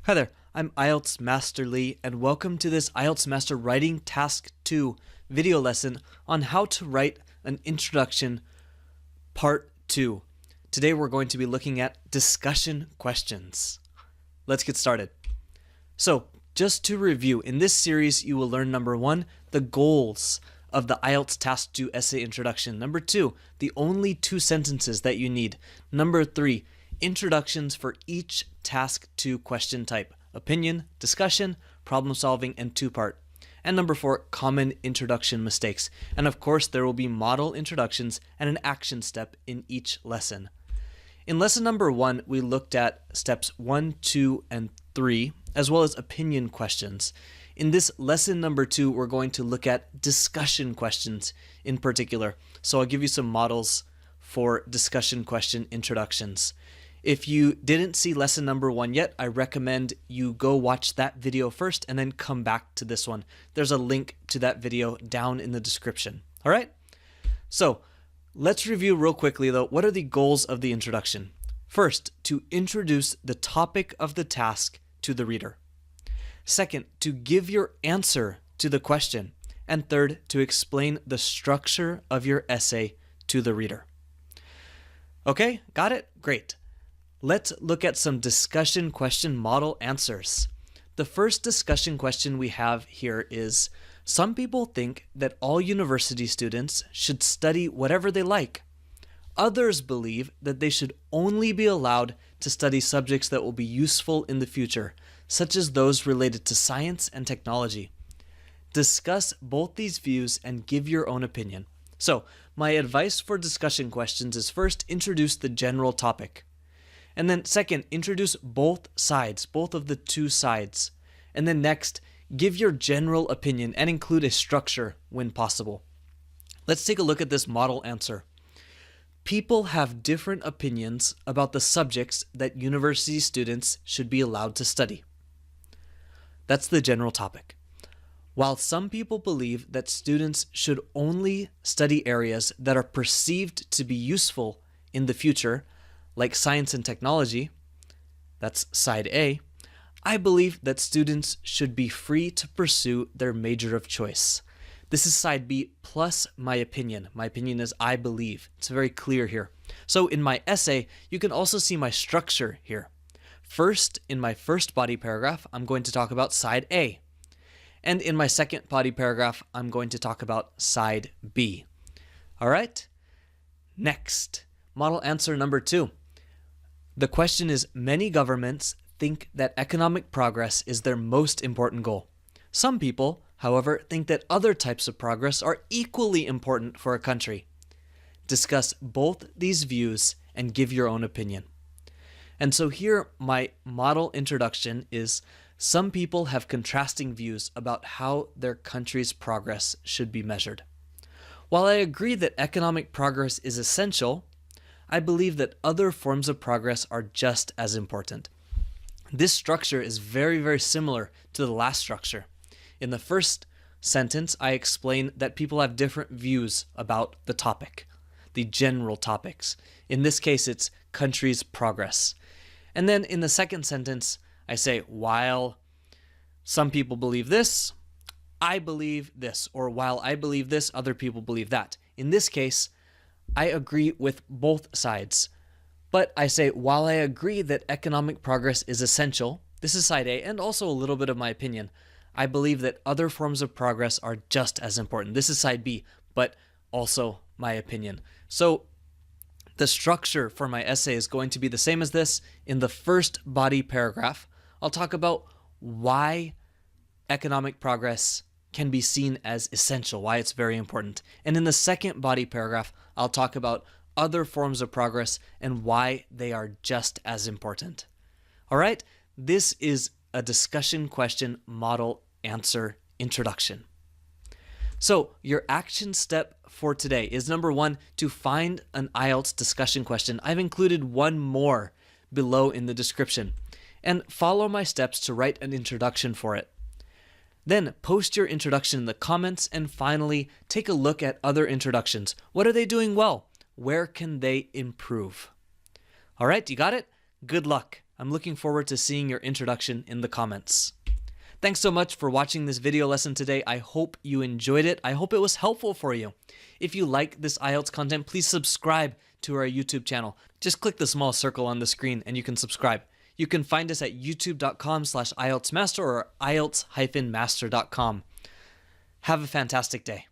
Hi there, I'm Ielts Master Lee, and welcome to this Ielts Master Writing Task 2 video lesson on how to write an introduction part 2. Today we're going to be looking at discussion questions. Let's get started. So, just to review, in this series you will learn number 1, the goals of the Ielts Task 2 essay introduction. Number 2, the only 2 sentences that you need. Number 3, introductions for each task 2 question type: opinion, discussion, problem solving, and 2-part. And number 4, common introduction mistakes. And of course, there will be model introductions and an action step in each lesson. In lesson number 1, we looked at steps 1, 2, and 3, as well as opinion questions. In this lesson number 2, we're going to look at discussion questions in particular. So I'll give you some models for discussion question introductions. If you didn't see lesson number 1 yet, I recommend you go watch that video first and then come back to this one. There's a link to that video down in the description. All right? So let's review real quickly though. What are the goals of the introduction? First, to introduce the topic of the task to the reader. Second, to give your answer to the question. And third, to explain the structure of your essay to the reader. Okay, got it? Great. Let's look at some discussion question model answers. The first discussion question we have here is, some people think that all university students should study whatever they like. Others believe that they should only be allowed to study subjects that will be useful in the future, such as those related to science and technology. Discuss both these views and give your own opinion. So, my advice for discussion questions is first, introduce the general topic. And then second, introduce both sides, both of the 2 sides. And then next, give your general opinion and include a structure when possible. Let's take a look at this model answer. People have different opinions about the subjects that university students should be allowed to study. That's the general topic. While some people believe that students should only study areas that are perceived to be useful in the future, like science and technology, that's side A, I believe that students should be free to pursue their major of choice. This is side B plus my opinion. My opinion is I believe. It's very clear here. So in my essay, you can also see my structure here. First, in my first body paragraph, I'm going to talk about side A. And in my second body paragraph, I'm going to talk about side B. All right? Next, model answer number 2. The question is, many governments think that economic progress is their most important goal. Some people, however, think that other types of progress are equally important for a country. Discuss both these views and give your own opinion. And so here, my model introduction is, some people have contrasting views about how their country's progress should be measured. While I agree that economic progress is essential, I believe that other forms of progress are just as important. This structure is very, very similar to the last structure. In the first sentence, I explain that people have different views about the topic, the general topics. In this case, it's country's progress. And then in the second sentence, I say, while some people believe this, I believe this, or while I believe this, other people believe that. In this case, I agree with both sides, but I say, while I agree that economic progress is essential, this is side A, and also a little bit of my opinion, I believe that other forms of progress are just as important. This is side B, but also my opinion. So the structure for my essay is going to be the same as this. In the first body paragraph, I'll talk about why economic progress can be seen as essential, why it's very important. And in the second body paragraph, I'll talk about other forms of progress and why they are just as important. All right, this is a discussion question model answer introduction. So your action step for today is number 1, to find an Ielts discussion question. I've included one more below in the description, and follow my steps to write an introduction for it. Then post your introduction in the comments, and finally, take a look at other introductions. What are they doing well? Where can they improve? All right, you got it? Good luck. I'm looking forward to seeing your introduction in the comments. Thanks so much for watching this video lesson today. I hope you enjoyed it. I hope it was helpful for you. If you like this IELTS content, please subscribe to our YouTube channel. Just click the small circle on the screen and you can subscribe. You can find us at youtube.com/IELTSmaster or IELTS-master.com. Have a fantastic day.